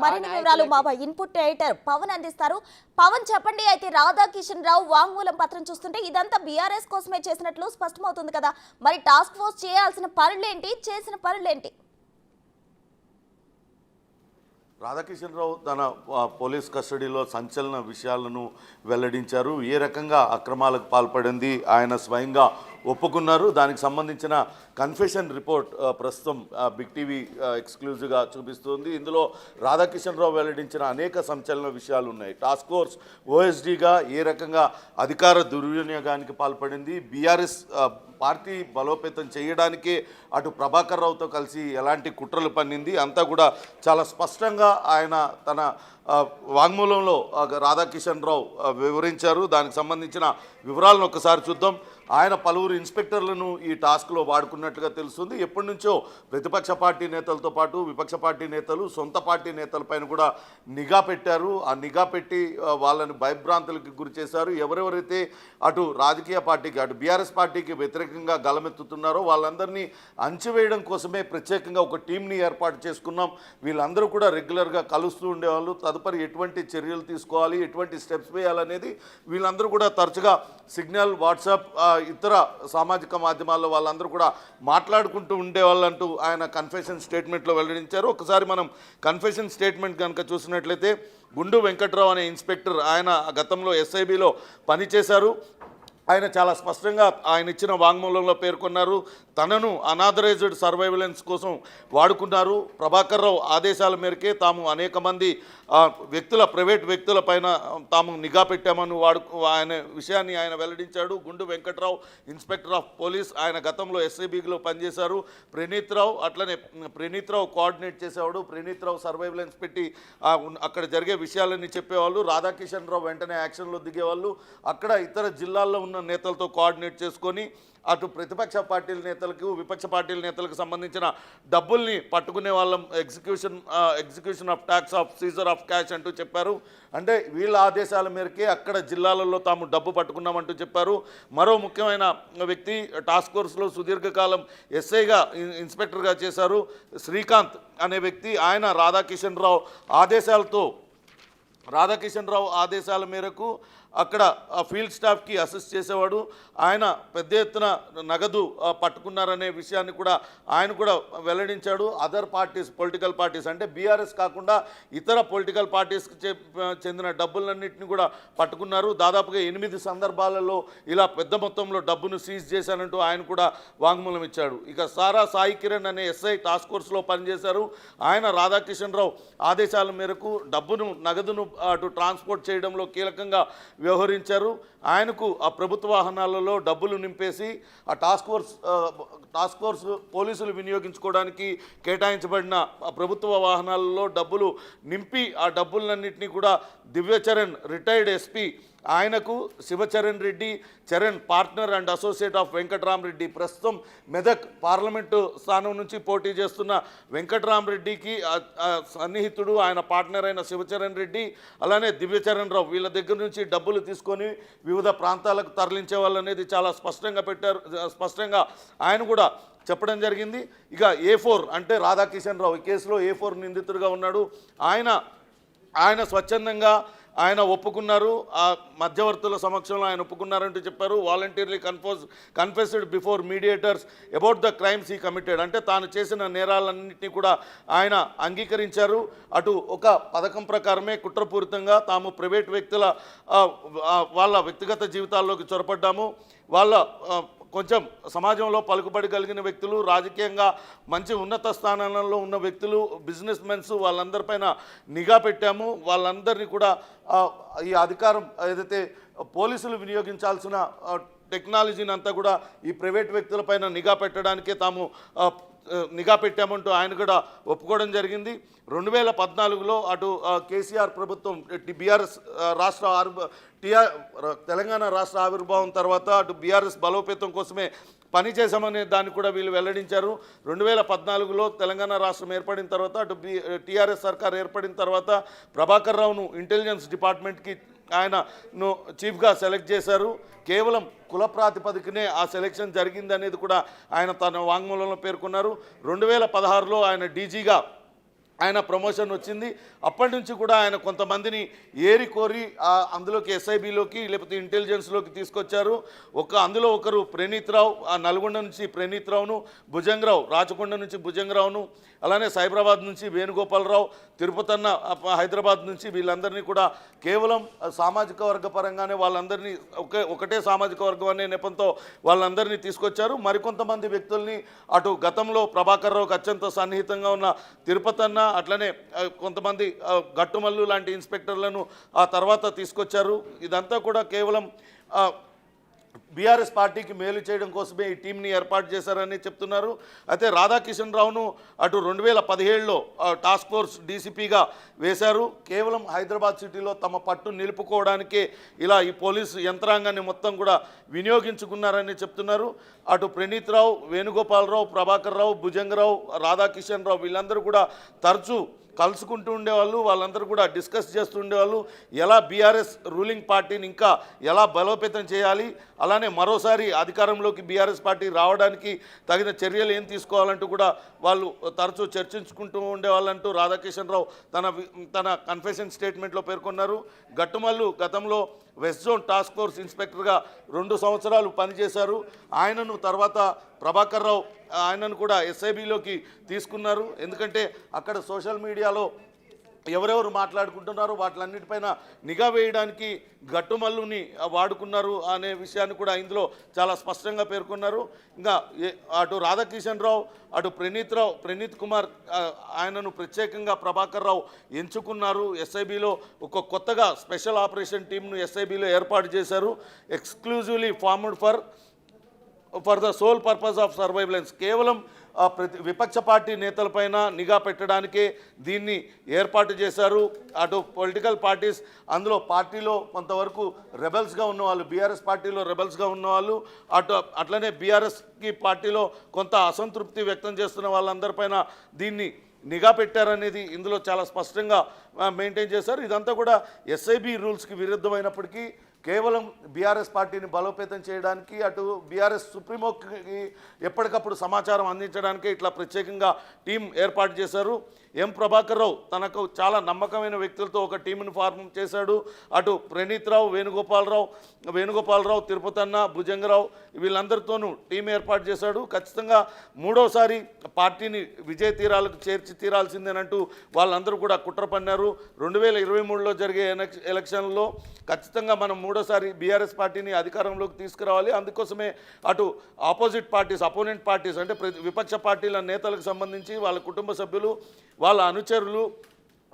మరిన్ని వివరాలు మా ఇన్పుట్ ఎడిటర్ పవన్ అందిస్తారు. పవన్ చెప్పండి. అయితే రాధాకిషన్ రావు వాంగ్మూలం పత్రం చూస్తుంటే ఇదంతా బీఆర్ఎస్ కోసమే చేసినట్లు స్పష్టమవుతుంది కదా, మరి టాస్క్ ఫోర్స్ చేయాల్సిన పనులేంటి, చేసిన పనులేంటి? రాధాకిషన్ రావు తన పోలీస్ కస్టడీలో సంచలన విషయాలను వెల్లడించారు. ఏ రకంగా అక్రమాలకు పాల్పడింది ఆయన స్వయంగా ఒప్పుకున్నారు. దానికి సంబంధించిన కన్ఫెషన్ రిపోర్ట్ ప్రస్తుతం బిగ్ టీవీ ఎక్స్క్లూజివ్గా చూపిస్తుంది. ఇందులో రాధాకిషన్ రావు వెల్లడించిన అనేక సంచలన విషయాలు ఉన్నాయి. టాస్క్ ఫోర్స్ ఓఎస్డీగా ఏ రకంగా అధికార దుర్వినియోగానికి పాల్పడింది, బీఆర్ఎస్ పార్టీ బలోపేతం చేయడానికే అటు ప్రభాకర్ రావుతో కలిసి ఎలాంటి కుట్రలు పన్నింది అంతా కూడా చాలా స్పష్టంగా ఆయన తన వాంగ్మూలంలో రాధాకిషన్ రావు వివరించారు. దానికి సంబంధించిన వివరాలను ఒకసారి చూద్దాం. ఆయన పలువురు ఇన్స్పెక్టర్లను ఈ టాస్క్లో వాడుకున్నట్లుగా తెలుస్తుంది. ఎప్పటి నుంచో ప్రతిపక్ష పార్టీ నేతలతో పాటు విపక్ష పార్టీ నేతలు, సొంత పార్టీ నేతలపైన కూడా నిఘా పెట్టారు. ఆ నిఘా పెట్టి వాళ్ళని భయభ్రాంతులకు గురి చేశారు. ఎవరెవరైతే అటు రాజకీయ పార్టీకి, అటు బీఆర్ఎస్ పార్టీకి వ్యతిరేకంగా గలమెత్తుతున్నారో వాళ్ళందరినీ అంచివేయడం కోసమే ప్రత్యేకంగా ఒక టీంని ఏర్పాటు చేసుకున్నాం. వీళ్ళందరూ కూడా రెగ్యులర్గా కలుస్తూ ఉండేవాళ్ళు. తదుపరి ఎటువంటి చర్యలు తీసుకోవాలి, ఎటువంటి స్టెప్స్ వేయాలనేది వీళ్ళందరూ కూడా తరచుగా సిగ్నల్, వాట్సాప్, ఇతర సామాజిక మాధ్యమాల్లో వాళ్ళందరూ కూడా మాట్లాడుకుంటూ ఉండేవాళ్ళంటూ ఆయన కన్ఫెషన్ స్టేట్మెంట్లో వెల్లడించారు. ఒకసారి మనం కన్ఫెషన్ స్టేట్మెంట్ కనుక చూసినట్లయితే, గుండు వెంకట్రావు అనే ఇన్స్పెక్టర్, ఆయన గతంలో ఎస్ఐబిలో పనిచేశారు. ఆయన చాలా స్పష్టంగా ఆయన ఇచ్చిన వాంగ్మూలంలో పేర్కొన్నారు. తనను అనాథరైజ్డ్ సర్వైలెన్స్ కోసం వాడుకున్నారు. ప్రభాకర్ రావు ఆదేశాల మేరకే తాము అనేక మంది ప్రైవేట్ వ్యక్తుల పైన తాము నిఘా పెట్టామని ఆయన విషయాన్ని ఆయన వెల్లడించాడు. గుండు వెంకట్రావు ఇన్స్పెక్టర్ ఆఫ్ పోలీస్, ఆయన గతంలో ఎస్ఐబిలో పనిచేశారు. ప్రణీత్ రావు కోఆర్డినేట్ చేసేవాడు. ప్రణీత్ రావు సర్వైలెన్స్ పెట్టి అక్కడ జరిగే విషయాలన్నీ చెప్పేవాళ్ళు. రాధాకిషన్ రావు వెంటనే యాక్షన్లో దిగేవాళ్ళు. అక్కడ ఇతర జిల్లాల్లో ఉన్న నేతలతో కోఆర్డినేట్ చేసుకొని అటు ప్రతిపక్ష పార్టీల నేతలకు, విపక్ష పార్టీల నేతలకు సంబంధించిన డబ్బుల్ని పట్టుకునే వాళ్ళం, execution of tax of Caesar of cash అంటూ చెప్పారు. అంటే వీళ్ళ ఆదేశాల మేరకే అక్కడ జిల్లాలలో తాము డబ్బు పట్టుకున్నామంటూ చెప్పారు. మరో ముఖ్యమైన వ్యక్తి టాస్క్ ఫోర్స్లో సుదీర్ఘకాలం ఎస్ఐగా, ఇన్స్పెక్టర్గా చేశారు, శ్రీకాంత్ అనే వ్యక్తి. ఆయన రాధాకిషన్ రావు ఆదేశాల మేరకు అక్కడ ఫీల్డ్ స్టాఫ్కి అసిస్ట్ చేసేవాడు. ఆయన పెద్ద ఎత్తున నగదు పట్టుకున్నారనే విషయాన్ని కూడా ఆయన కూడా వెల్లడించాడు. అదర్ పార్టీస్, పొలిటికల్ పార్టీస్ అంటే బీఆర్ఎస్ కాకుండా ఇతర పొలిటికల్ పార్టీస్కి చెందిన డబ్బులన్నింటినీ కూడా పట్టుకున్నారు. దాదాపుగా 8 సందర్భాలలో ఇలా పెద్ద మొత్తంలో డబ్బును సీజ్ చేశానంటూ ఆయన కూడా వాంగ్మూలం ఇచ్చాడు. ఇక సాయి కిరణ్ అనే ఎస్ఐ టాస్క్ ఫోర్స్లో పనిచేశారు. ఆయన రాధాకిషన్ రావు ఆదేశాల మేరకు నగదును అటు ట్రాన్స్పోర్ట్ చేయడంలో కీలకంగా వ్యవహరించారు. ఆయనకు ఆ ప్రభుత్వ వాహనాలలో డబ్బులు నింపేసి ఆ టాస్క్ ఫోర్స్ పోలీసులు వినియోగించుకోవడానికి కేటాయించబడిన ప్రభుత్వ వాహనాలలో డబ్బులు నింపి ఆ డబ్బులన్నింటినీ కూడా దివ్యచరణ్, రిటైర్డ్ ఎస్పీ, ఆయనకు Shivacharan Reddy, Charan partner and associate of Venkatramareddy, ప్రస్తుతం మెదక్ పార్లమెంటు స్థానం నుంచి పోటీ చేస్తున్న వెంకట్రామరెడ్డికి సన్నిహితుడు, ఆయన పార్ట్నర్ అయిన శివచరణ్ రెడ్డి, అలానే దివ్యచరణ్ రావు, వీళ్ళ దగ్గర నుంచి డబ్బులు తీసుకొని వివిధ ప్రాంతాలకు తరలించే వాళ్ళు అనేది చాలా స్పష్టంగా ఆయన కూడా చెప్పడం జరిగింది. ఇక A4 అంటే రాధాకిషన్ రావు ఈ కేసులో A4 నిందితుడిగా ఉన్నాడు. ఆయన స్వచ్ఛందంగా ఆయన ఒప్పుకున్నారు. ఆ మధ్యవర్తుల సమక్షంలో ఆయన ఒప్పుకున్నారంటూ చెప్పారు. Voluntarily confessed before mediators about the crimes he committed, అంటే తాను చేసిన నేరాలన్నింటినీ కూడా ఆయన అంగీకరించారు. అటు ఒక పథకం ప్రకారమే కుట్రపూరితంగా తాము ప్రైవేట్ వ్యక్తుల వాళ్ళ వ్యక్తిగత జీవితాల్లోకి చొరపడ్డాము, వాళ్ళ కొంచెం సమాజంలో పలుకుబడి కలిగిన వ్యక్తులు, రాజకీయంగా మంచి ఉన్నత స్థానాలలో ఉన్న వ్యక్తులు, బిజినెస్ మెన్స్, వాళ్ళందరిపైన నిఘా పెట్టాము. వాళ్ళందరినీ కూడా ఈ అధికారం ఏదైతే పోలీసులు వినియోగించాల్సిన టెక్నాలజీని అంతా కూడా ఈ ప్రైవేట్ వ్యక్తులపైన నిఘా పెట్టడానికే తాము నిఘా పెట్టామంటూ ఆయన కూడా ఒప్పుకోవడం జరిగింది. 2014లో అటు కేసీఆర్ ప్రభుత్వం, బీఆర్ఎస్ తెలంగాణ రాష్ట్ర ఆవిర్భావం తర్వాత అటు బీఆర్ఎస్ బలోపేతం కోసమే పనిచేశామనే దాన్ని కూడా వీళ్ళు వెల్లడించారు. 2014లో తెలంగాణ రాష్ట్రం ఏర్పడిన తర్వాత అటు టీఆర్ఎస్ సర్కార్ ఏర్పడిన తర్వాత ప్రభాకర్ రావును ఇంటెలిజెన్స్ డిపార్ట్మెంట్కి ఆయనను చీఫ్గా సెలెక్ట్ చేశారు. కేవలం కుల ప్రాతిపదికనే ఆ సెలెక్షన్ జరిగిందనేది కూడా ఆయన తన వాంగ్మూలంలో పేర్కొన్నారు. 2016లో ఆయన డీజీగా ఆయన ప్రమోషన్ వచ్చింది. అప్పటి నుంచి కూడా ఆయన కొంతమందిని ఏరి కోరి అందులోకి ఎస్ఐబిలోకి లేకపోతే ఇంటెలిజెన్స్లోకి తీసుకొచ్చారు. అందులో ఒకరు ప్రణీత్ రావు, నల్గొండ నుంచి ప్రణీత్ రావును, భుజంగరావు రాచకొండ నుంచి భుజంగరావును, అలానే సైబరాబాద్ నుంచి వేణుగోపాలరావు, తిరుపతన్న హైదరాబాద్ నుంచి వీళ్ళందరినీ కూడా కేవలం సామాజిక వర్గ పరంగానే వాళ్ళందరినీ ఒకటే సామాజిక వర్గం అనే నెపంతో వాళ్ళందరినీ తీసుకొచ్చారు. మరికొంతమంది వ్యక్తుల్ని అటు గతంలో ప్రభాకర్ రావుకి అత్యంత సన్నిహితంగా ఉన్న తిరుపతన్న, అట్లనే కొంతమంది గట్టుమల్లు లాంటి ఇన్స్పెక్టర్లను ఆ తర్వాత తీసుకొచ్చారు. ఇదంతా కూడా కేవలం బీఆర్ఎస్ పార్టీకి మేలు చేయడం కోసమే ఈ టీంని ఏర్పాటు చేశారని చెప్తున్నారు. అయితే రాధాకిషన్ రావును అటు 2017లో టాస్క్ ఫోర్స్ డీసీపీగా వేశారు. కేవలం హైదరాబాద్ సిటీలో తమ పట్టు నిలుపుకోవడానికే ఇలా ఈ పోలీసు యంత్రాంగాన్ని మొత్తం కూడా వినియోగించుకున్నారని చెప్తున్నారు. అటు ప్రణీత్ రావు, వేణుగోపాలరావు, ప్రభాకర్ రావు, భుజంగరావు, రాధాకిషన్ రావు వీళ్ళందరూ కూడా తరచూ కలుసుకుంటూ ఉండేవాళ్ళు. వాళ్ళందరూ కూడా డిస్కస్ చేస్తూ ఉండేవాళ్ళు. ఎలా బీఆర్ఎస్ రూలింగ్ పార్టీని ఇంకా ఎలా బలోపేతం చేయాలి, అలానే మరోసారి అధికారంలోకి బీఆర్ఎస్ పార్టీ రావడానికి తగిన చర్యలు ఏం తీసుకోవాలంటూ కూడా వాళ్ళు తరచూ చర్చించుకుంటూ ఉండేవాళ్ళంటూ రాధాకిషన్ రావు తన కన్ఫెషన్ స్టేట్మెంట్లో పేర్కొన్నారు. గట్టుమల్లు గతంలో వెస్ట్ జోన్ టాస్క్ ఫోర్స్ ఇన్స్పెక్టర్గా 2 సంవత్సరాలు పనిచేశారు. ఆయనను తర్వాత ప్రభాకర్ రావు ఆయనను కూడా ఎస్ఐబిలోకి తీసుకున్నారు. ఎందుకంటే అక్కడ సోషల్ మీడియాలో ఎవరెవరు మాట్లాడుకుంటున్నారో వాటిలన్నిటిపైన నిఘా వేయడానికి గట్టుమల్లుని వాడుకున్నారు అనే విషయాన్ని కూడా ఇందులో చాలా స్పష్టంగా పేర్కొన్నారు. ఇంకా అటు రాధాకిషన్ రావు, అటు ప్రణీత్ కుమార్ ఆయనను ప్రత్యేకంగా ప్రభాకర్ రావు ఎంచుకున్నారు. ఎస్ఐబిలో ఒక కొత్తగా స్పెషల్ ఆపరేషన్ టీంను ఎస్ఐబిలో ఏర్పాటు చేశారు. Exclusively formed for the sole purpose of surveillance. కేవలం విపక్ష పార్టీ నేతలపైన నిఘా పెట్టడానికే దీన్ని ఏర్పాటు చేశారు. అటు పొలిటికల్ పార్టీస్, అందులో పార్టీలో కొంతవరకు రెబెల్స్గా ఉన్నవాళ్ళు, బీఆర్ఎస్ పార్టీలో రెబెల్స్గా ఉన్నవాళ్ళు, అట్లనే బీఆర్ఎస్కి పార్టీలో కొంత అసంతృప్తి వ్యక్తం చేస్తున్న వాళ్ళందరిపైన దీన్ని నిఘా పెట్టారనేది ఇందులో చాలా స్పష్టంగా మెయింటైన్ చేశారు. ఇదంతా కూడా ఎస్ఐబి రూల్స్కి విరుద్ధమైనప్పటికీ కేవలం బీఆర్ఎస్ పార్టీని బలోపేతం చేయడానికి, అటు బీఆర్ఎస్ సుప్రీమోకి ఎప్పటికప్పుడు సమాచారం అందించడానికి ఇట్లా ప్రత్యేకంగా టీం ఏర్పాటు చేశారు. ఎం ప్రభాకర్ రావు తనకు చాలా నమ్మకమైన వ్యక్తులతో ఒక టీంను ఫార్మ్ చేశాడు. అటు ప్రణీత్ రావు, వేణుగోపాలరావు, తిరుపతన్న, భుజంగరావు వీళ్ళందరితోనూ టీం ఏర్పాటు చేశాడు. ఖచ్చితంగా మూడోసారి పార్టీని విజయ తీరాలకు చేర్చి తీరాల్సిందేనంటూ వాళ్ళందరూ కూడా కుట్ర పన్నారు. 2023లో జరిగే ఎలక్షన్లో ఖచ్చితంగా మనం మూడోసారి బీఆర్ఎస్ పార్టీని అధికారంలోకి తీసుకురావాలి. అందుకోసమే అటు అపోనెంట్ పార్టీస్ అంటే విపక్ష పార్టీల నేతలకు సంబంధించి వాళ్ళ కుటుంబ సభ్యులు, వాళ్ళ అనుచరులు,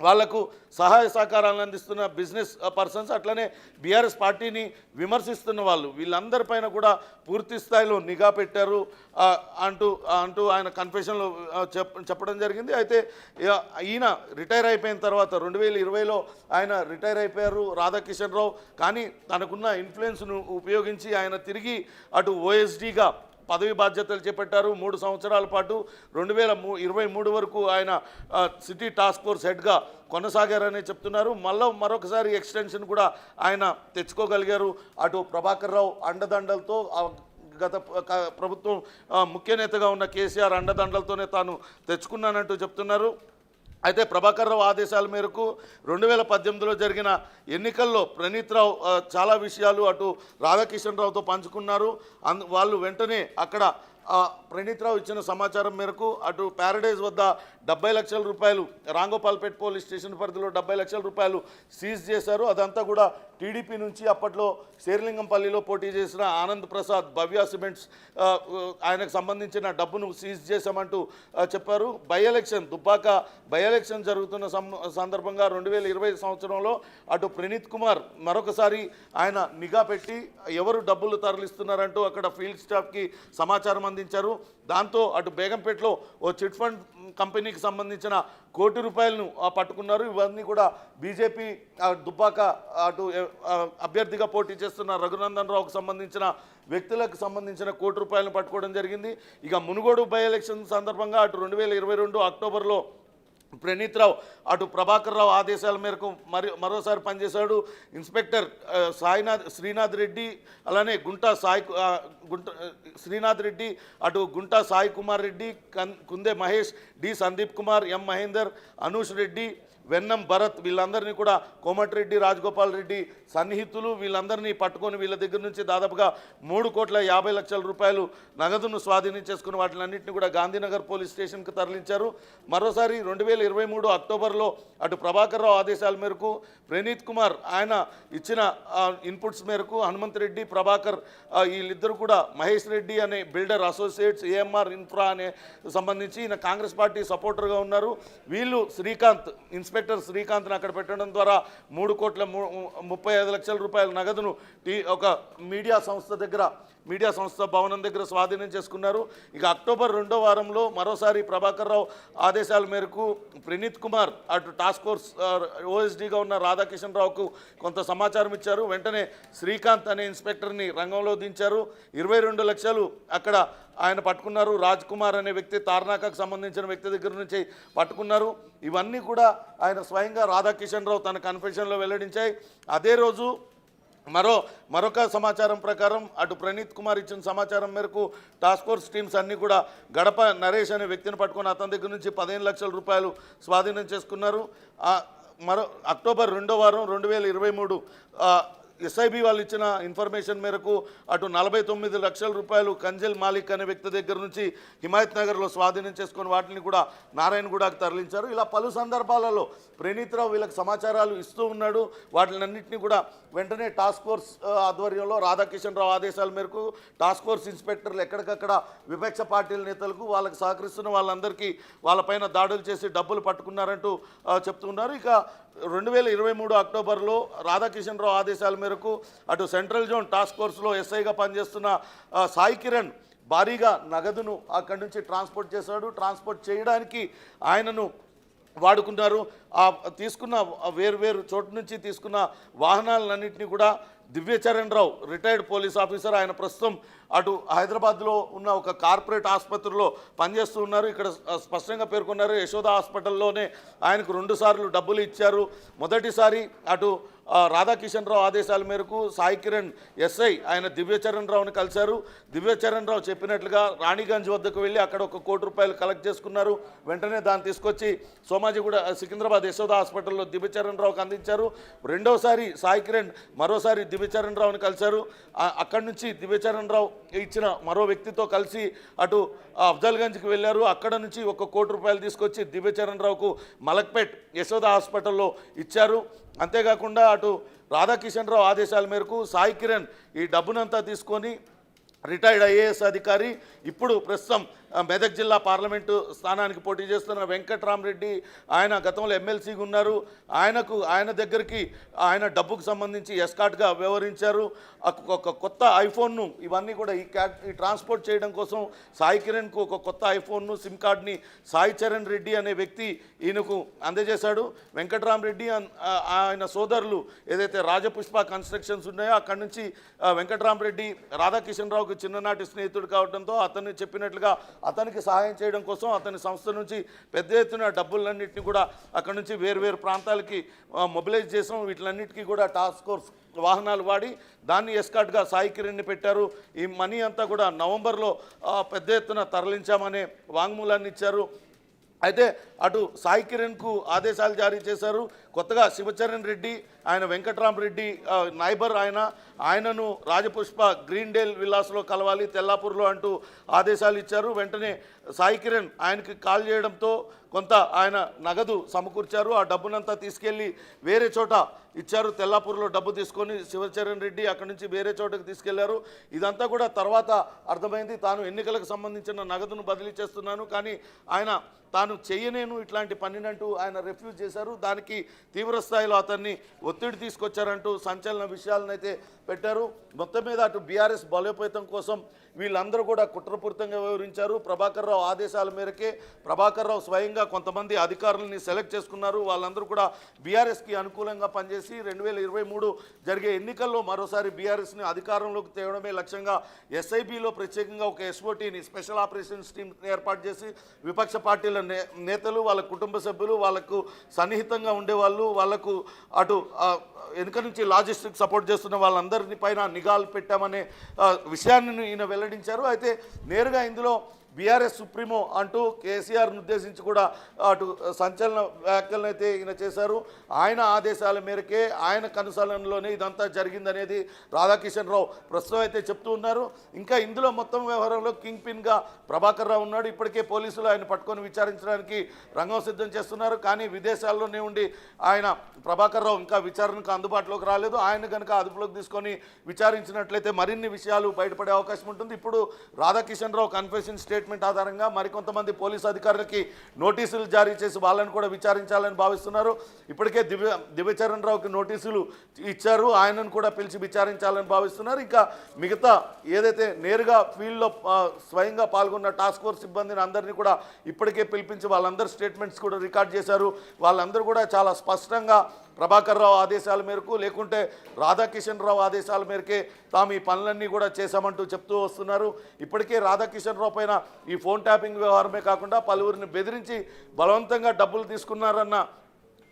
వాళ్లకు సహాయ సహకారాలను అందిస్తున్న బిజినెస్ పర్సన్స్, అట్లనే బీఆర్ఎస్ పార్టీని విమర్శిస్తున్న వాళ్ళు వీళ్ళందరిపైన కూడా పూర్తి స్థాయిలో నిఘా పెట్టారు అంటూ ఆయన కన్ఫెషన్లో చెప్పడం జరిగింది. అయితే ఈయన రిటైర్ అయిపోయిన తర్వాత 2020లో ఆయన రిటైర్ అయిపోయారు రాధాకిషన్ రావు. కానీ తనకున్న ఇన్ఫ్లుయెన్స్ను ఉపయోగించి ఆయన తిరిగి అటు ఓఎస్డీగా పదవి బాధ్యతలు చేపట్టారు. 3 సంవత్సరాల పాటు 2023 వరకు ఆయన సిటీ టాస్క్ ఫోర్స్ హెడ్గా కొనసాగారని చెప్తున్నారు. మరొకసారి ఎక్స్టెన్షన్ కూడా ఆయన తెచ్చుకోగలిగారు. అటు ప్రభాకర్ రావు అండదండలతో, గత ప్రభుత్వం ముఖ్య నేతగా ఉన్న కేసీఆర్ అండదండలతోనే తాను తెచ్చుకున్నానంటూ చెప్తున్నారు. అయితే ప్రభాకర్ రావు ఆదేశాల మేరకు 2018లో జరిగిన ఎన్నికల్లో ప్రణీత్ రావు చాలా విషయాలు అటు రాధాకిషన్ రావుతో పంచుకున్నారు. వాళ్ళు వెంటనే అక్కడ ప్రణీత్ రావు ఇచ్చిన సమాచారం మేరకు అటు ప్యారడైజ్ వద్ద 70 లక్షల రూపాయలు, రాంగోపాల్పేట్ పోలీస్ స్టేషన్ పరిధిలో 70 లక్షల రూపాయలు సీజ్ చేశారు. అదంతా కూడా టీడీపీ నుంచి అప్పట్లో శేర్లింగంపల్లిలో పోటీ చేసిన ఆనంద్ ప్రసాద్, భవ్య సిమెంట్స్ ఆయనకు సంబంధించిన డబ్బును సీజ్ చేశామంటూ చెప్పారు. దుబ్బాక బై ఎలక్షన్ జరుగుతున్న సందర్భంగా 2020 సంవత్సరంలో అటు ప్రణీత్ కుమార్ మరొకసారి ఆయన నిఘా పెట్టి ఎవరు డబ్బులు తరలిస్తున్నారంటూ అక్కడ ఫీల్డ్ స్టాఫ్కి సమాచారం అందించారు. దాంతో అటు బేగంపేటలో ఓ చిట్ ఫండ్ కంపెనీకి సంబంధించిన ₹1 కోటి పట్టుకున్నారు. ఇవన్నీ కూడా బీజేపీ దుబ్బాక అటు అభ్యర్థిగా పోటీ చేస్తున్న రఘునందన్ రావుకు సంబంధించిన వ్యక్తులకు సంబంధించిన ₹1 కోటి పట్టుకోవడం జరిగింది. ఇక మునుగోడు బై ఎలక్షన్ సందర్భంగా అటు 2022 అక్టోబర్లో ప్రణీత్ రావు అటు ప్రభాకర్ రావు ఆదేశాల మేరకు మరోసారి పనిచేశాడు. ఇన్స్పెక్టర్ శ్రీనాథ్ రెడ్డి, అలానే శ్రీనాథ్ రెడ్డి, అటు గుంటా సాయి కుమార్ రెడ్డి, కుందే మహేష్, డి సందీప్ కుమార్, ఎం మహేందర్, అనూష్ రెడ్డి, వెన్నం భరత్, వీళ్ళందరినీ కూడా కోమటిరెడ్డి రాజగోపాల్ రెడ్డి సన్నిహితులు, వీళ్ళందరినీ పట్టుకొని వీళ్ళ దగ్గర నుంచి దాదాపుగా 3,50,00,000 రూపాయలు నగదును స్వాధీనం చేసుకుని వాటిలన్నింటినీ కూడా గాంధీనగర్ పోలీస్ స్టేషన్కి తరలించారు. మరోసారి 2023 అక్టోబర్లో అటు ప్రభాకర్ రావు ఆదేశాల మేరకు ప్రణీత్ కుమార్ ఆయన ఇచ్చిన ఇన్పుట్స్ మేరకు హనుమంత్ రెడ్డి, ప్రభాకర్ వీళ్ళిద్దరూ కూడా మహేష్ రెడ్డి అనే బిల్డర్ అసోసియేట్స్, ఏఎంఆర్ ఇన్ఫ్రా అనే సంబంధించి ఈయన కాంగ్రెస్ పార్టీ సపోర్టర్గా ఉన్నారు. వీళ్ళు ఇన్స్పెక్టర్ శ్రీకాంత్ని అక్కడ పెట్టడం ద్వారా 3,35,00,000 రూపాయల నగదును ఒక మీడియా సంస్థ భవనం దగ్గర స్వాధీనం చేసుకున్నారు. ఇక అక్టోబర్ 2వ వారంలో మరోసారి ప్రభాకర్ రావు ఆదేశాల మేరకు ప్రణీత్ కుమార్ అటు టాస్క్ ఫోర్స్ ఓఎస్డీగా ఉన్న రాధాకిషన్ రావుకు కొంత సమాచారం ఇచ్చారు. వెంటనే శ్రీకాంత్ అనే ఇన్స్పెక్టర్ని రంగంలో దించారు. 22 లక్షలు అక్కడ ఆయన పట్టుకున్నారు. రాజ్ కుమార్ అనే వ్యక్తి తార్నాకకు సంబంధించిన వ్యక్తి దగ్గర నుంచి పట్టుకున్నారు. ఇవన్నీ కూడా ఆయన స్వయంగా రాధాకిషన్ రావు తన కన్ఫెషన్లో వెల్లడించాయి. అదే రోజు మరొక సమాచారం ప్రకారం అటు ప్రణీత్ కుమార్ ఇచ్చిన సమాచారం మేరకు టాస్క్ ఫోర్స్ టీమ్స్ అన్నీ కూడా గడప నరేష్ అనే వ్యక్తిని పట్టుకొని అతని దగ్గర నుంచి 15 లక్షల రూపాయలు స్వాధీనం చేసుకున్నారు. అక్టోబర్ 2వ వారం 2023 ఎస్ఐబి వాళ్ళు ఇచ్చిన ఇన్ఫర్మేషన్ మేరకు అటు 49 లక్షల రూపాయలు కంజల్ మాలిక్ అనే వ్యక్తి దగ్గర నుంచి హిమాయత్ నగర్లో స్వాధీనం చేసుకొని వాటిని కూడా నారాయణగూడకు తరలించారు. ఇలా పలు సందర్భాలలో ప్రణీత్ రావు వీళ్ళకి సమాచారాలు ఇస్తూ ఉన్నాడు. వాటినన్నింటినీ కూడా వెంటనే టాస్క్ ఫోర్స్ ఆధ్వర్యంలో రాధాకిషన్ రావు ఆదేశాల మేరకు టాస్క్ ఫోర్స్ ఇన్స్పెక్టర్లు ఎక్కడికక్కడ విపక్ష పార్టీల నేతలకు వాళ్ళకి సహకరిస్తున్న వాళ్ళందరికీ వాళ్ళపైన దాడులు చేసి డబ్బులు పట్టుకున్నారంటూ చెప్తున్నారు. ఇక 2023 అక్టోబర్లో రాధాకిషన్ రావు ఆదేశాల మేరకు అటు సెంట్రల్ జోన్ టాస్క్ ఫోర్స్లో ఎస్ఐగా పనిచేస్తున్న సాయి కిరణ్ భారీగా నగదును అక్కడి నుంచి ట్రాన్స్పోర్ట్ చేశాడు. ట్రాన్స్పోర్ట్ చేయడానికి ఆయనను వాడుకున్నారు. తీసుకున్న వేరు చోటు నుంచి తీసుకున్న వాహనాలన్నింటినీ కూడా దివ్యచరణ్ రావు రిటైర్డ్ పోలీస్ ఆఫీసర్, ఆయన ప్రస్తుతం అటు హైదరాబాద్లో ఉన్న ఒక కార్పొరేట్ ఆసుపత్రిలో పనిచేస్తూ ఉన్నారు. ఇక్కడ స్పష్టంగా పేర్కొన్నారు యశోద హాస్పిటల్లోనే ఆయనకు 2 సార్లు డబ్బులు ఇచ్చారు. మొదటిసారి అటు రాధాకిషన్ రావు ఆదేశాల మేరకు సాయి కిరణ్ ఎస్ఐ ఆయన దివ్యచరణ్ రావుని కలిశారు. దివ్యచరణ్ రావు చెప్పినట్లుగా రాణిగంజ్ వద్దకు వెళ్ళి అక్కడ 1 కోటి రూపాయలు కలెక్ట్ చేసుకున్నారు. వెంటనే దాన్ని తీసుకొచ్చి సోమాజిగూడ సికింద్రాబాద్ యశోద హాస్పిటల్లో దివ్యచరణ్ రావుకి అందించారు. రెండోసారి సాయి కిరణ్ మరోసారి దివ్యచరణ్ రావుని కలిశారు. అక్కడి నుంచి దివ్యచరణ్ రావు ఇచ్చిన మరో వ్యక్తితో కలిసి అటు అఫ్జల్గంజ్కి వెళ్ళారు. అక్కడ నుంచి 1 కోటి రూపాయలు తీసుకొచ్చి దివ్యచరణ్ రావుకు మలక్పేట్ యశోద హాస్పిటల్లో ఇచ్చారు. అంతేకాకుండా అటు రాధాకిషన్ రావు ఆదేశాల మేరకు సాయి కిరణ్ ఈ డబ్బునంతా తీసుకొని రిటైర్డ్ ఐఏఎస్ అధికారి, ఇప్పుడు ప్రస్తుతం మెదక్ జిల్లా పార్లమెంటు స్థానానికి పోటీ చేస్తున్న వెంకట్రామరెడ్డి, ఆయన గతంలో ఎమ్మెల్సీగా ఉన్నారు. ఆయన దగ్గరికి ఆయన డబ్బుకు సంబంధించి ఎస్కాట్గా వ్యవహరించారు. ఒక కొత్త ఐఫోన్ను ఇవన్నీ కూడా ఈ ట్రాన్స్పోర్ట్ చేయడం కోసం సాయి కిరణ్కు ఒక కొత్త ఐఫోన్ను సిమ్ కార్డ్ని సాయి చరణ్ రెడ్డి అనే వ్యక్తి ఈయనకు అందజేశాడు. వెంకట్రామరెడ్డి ఆయన సోదరులు ఏదైతే రాజపుష్ప కన్స్ట్రక్షన్స్ ఉన్నాయో అక్కడి నుంచి వెంకట్రామరెడ్డి రాధాకిషన్ రావుకు చిన్ననాటి స్నేహితుడు కావడంతో అతన్ని చెప్పినట్లుగా అతనికి సహాయం చేయడం కోసం అతని సంస్థ నుంచి పెద్ద ఎత్తున డబ్బులన్నింటినీ కూడా అక్కడ నుంచి వేరు ప్రాంతాలకి మొబిలైజ్ చేసాం. వీటిలన్నిటికీ కూడా టాస్క్ ఫోర్స్ వాహనాలు వాడి దాన్ని ఎస్కాట్గా సాయి కిరణ్ని పెట్టారు. ఈ మనీ అంతా కూడా నవంబర్లో పెద్ద ఎత్తున తరలించామనే వాంగ్మూలాన్ని ఇచ్చారు. అయితే అటు సాయి కిరణ్కు ఆదేశాలు జారీ చేశారు. కొత్తగా శివచరణ్ రెడ్డి, ఆయన వెంకట్రామరెడ్డి నైబర్, ఆయనను రాజపుష్ప గ్రీన్ డేల్ విల్లాస్లో కలవాలి తెల్లాపూర్లో అంటూ ఆదేశాలు ఇచ్చారు. వెంటనే సాయి కిరణ్ ఆయనకి కాల్ చేయడంతో కొంత ఆయన నగదు సమకూర్చారు. ఆ డబ్బునంతా తీసుకెళ్ళి వేరే చోట ఇచ్చారు. తెల్లాపూర్లో డబ్బు తీసుకొని శివచరణ్ రెడ్డి అక్కడి నుంచి వేరే చోటకి తీసుకెళ్లారు. ఇదంతా కూడా తర్వాత అర్థమైంది. తాను ఎన్నికలకు సంబంధించిన నగదును బదిలీ చేస్తున్నాను, కానీ తాను చెయ్యనేను ఇట్లాంటి పనినంటూ ఆయన రిఫ్యూజ్ చేశారు. దానికి తీవ్రస్థాయిలో అతన్ని ఒత్తిడి తీసుకొచ్చారంటూ సంచలన విషయాలను అయితే పెట్టారు. మొత్తం మీద అటు బీఆర్ఎస్ బలోపేతం కోసం వీళ్ళందరూ కూడా కుట్రపూరితంగా వ్యవహరించారు. ప్రభాకర్ రావు ఆదేశాల మేరకే ప్రభాకర్ రావు స్వయంగా కొంతమంది అధికారులని సెలెక్ట్ చేసుకున్నారు. వాళ్ళందరూ కూడా బీఆర్ఎస్కి అనుకూలంగా పనిచేసి 2023 జరిగే ఎన్నికల్లో మరోసారి బీఆర్ఎస్ని అధికారంలోకి తేవడమే లక్ష్యంగా ఎస్ఐబిలో ప్రత్యేకంగా ఒక ఎస్ఓటీని స్పెషల్ ఆపరేషన్స్ టీమ్ ఏర్పాటు చేసి విపక్ష పార్టీల నేతలు వాళ్ళ కుటుంబ సభ్యులు, వాళ్ళకు సన్నిహితంగా ఉండేవాళ్ళు, వాళ్ళకు అటు వెనుక నుంచి లాజిస్టిక్ సపోర్ట్ చేస్తున్న వాళ్ళందరినీ పైన నిఘాలు పెట్టామనే విషయాన్ని ఈయన వెల్లడించారు. అయితే నేరుగా ఇందులో బీఆర్ఎస్ సుప్రీమో అంటూ కేసీఆర్ను ఉద్దేశించి కూడా అటు సంచలన వ్యాఖ్యలను అయితే ఈయన చేశారు. ఆయన ఆదేశాల మేరకే, ఆయన కనుసరణలోనే ఇదంతా జరిగిందనేది రాధాకిషన్ రావు ప్రస్తుతం అయితే చెప్తూ ఉన్నారు. ఇంకా ఇందులో మొత్తం వ్యవహారంలో కింగ్ పిన్గా ప్రభాకర్ రావు ఉన్నాడు. ఇప్పటికే పోలీసులు ఆయన పట్టుకొని విచారించడానికి రంగం సిద్ధం చేస్తున్నారు. కానీ విదేశాల్లోనే ఉండి ఆయన ప్రభాకర్ రావు ఇంకా విచారణకు అందుబాటులోకి రాలేదు. ఆయన కనుక అదుపులోకి తీసుకొని విచారించినట్లయితే మరిన్ని విషయాలు బయటపడే అవకాశం ఉంటుంది. ఇప్పుడు రాధాకిషన్ రావు కన్ఫెషన్ స్టేట్మెంట్ ఆధారంగా మరికొంతమంది పోలీసు అధికారులకి నోటీసులు జారీ చేసి వాళ్ళని కూడా విచారించాలని భావిస్తున్నారు. ఇప్పటికే దివ్యచరణ్ రావుకి నోటీసులు ఇచ్చారు. ఆయనను కూడా పిలిచి విచారించాలని భావిస్తున్నారు. ఇంకా మిగతా ఏదైతే నేరుగా ఫీల్డ్లో స్వయంగా పాల్గొన్న టాస్క్ ఫోర్స్ సిబ్బందిని అందరినీ కూడా ఇప్పటికే పిలిపించి వాళ్ళందరి స్టేట్మెంట్స్ కూడా రికార్డ్ చేశారు. వాళ్ళందరూ కూడా చాలా స్పష్టంగా ప్రభాకర్ రావు ఆదేశాల మేరకు, లేకుంటే రాధాకిషన్ రావు ఆదేశాల మేరకే తాము ఈ పనులన్నీ కూడా చేశామంటూ చెప్తూ వస్తున్నారు. ఇప్పటికే రాధాకిషన్ రావు పైన ఈ ఫోన్ ట్యాపింగ్ వ్యవహారమే కాకుండా పలువురిని బెదిరించి బలవంతంగా డబ్బులు తీసుకున్నారన్న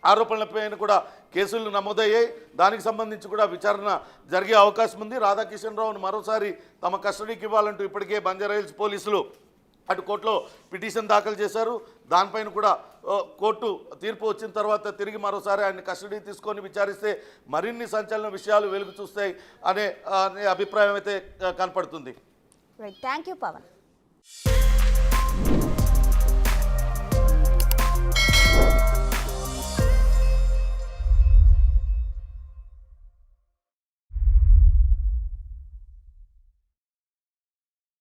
ఆరోపణలపైన కూడా కేసులు నమోదయ్యాయి. దానికి సంబంధించి కూడా విచారణ జరిగే అవకాశం ఉంది. రాధాకిషన్ రావును మరోసారి తమ కస్టడీకి ఇవ్వాలంటూ ఇప్పటికే బంజారాహిల్స్ పోలీసులు అటు కోర్టులో పిటిషన్ దాఖలు చేశారు. దానిపైన కూడా కోర్టు తీర్పు వచ్చిన తర్వాత తిరిగి మరోసారి ఆయన కస్టడీ తీసుకొని విచారిస్తే మరిన్ని సంచలన విషయాలు వెలుగు చూస్తాయి అనే అభిప్రాయం అయితే కనపడుతుంది. Thank you Pawan.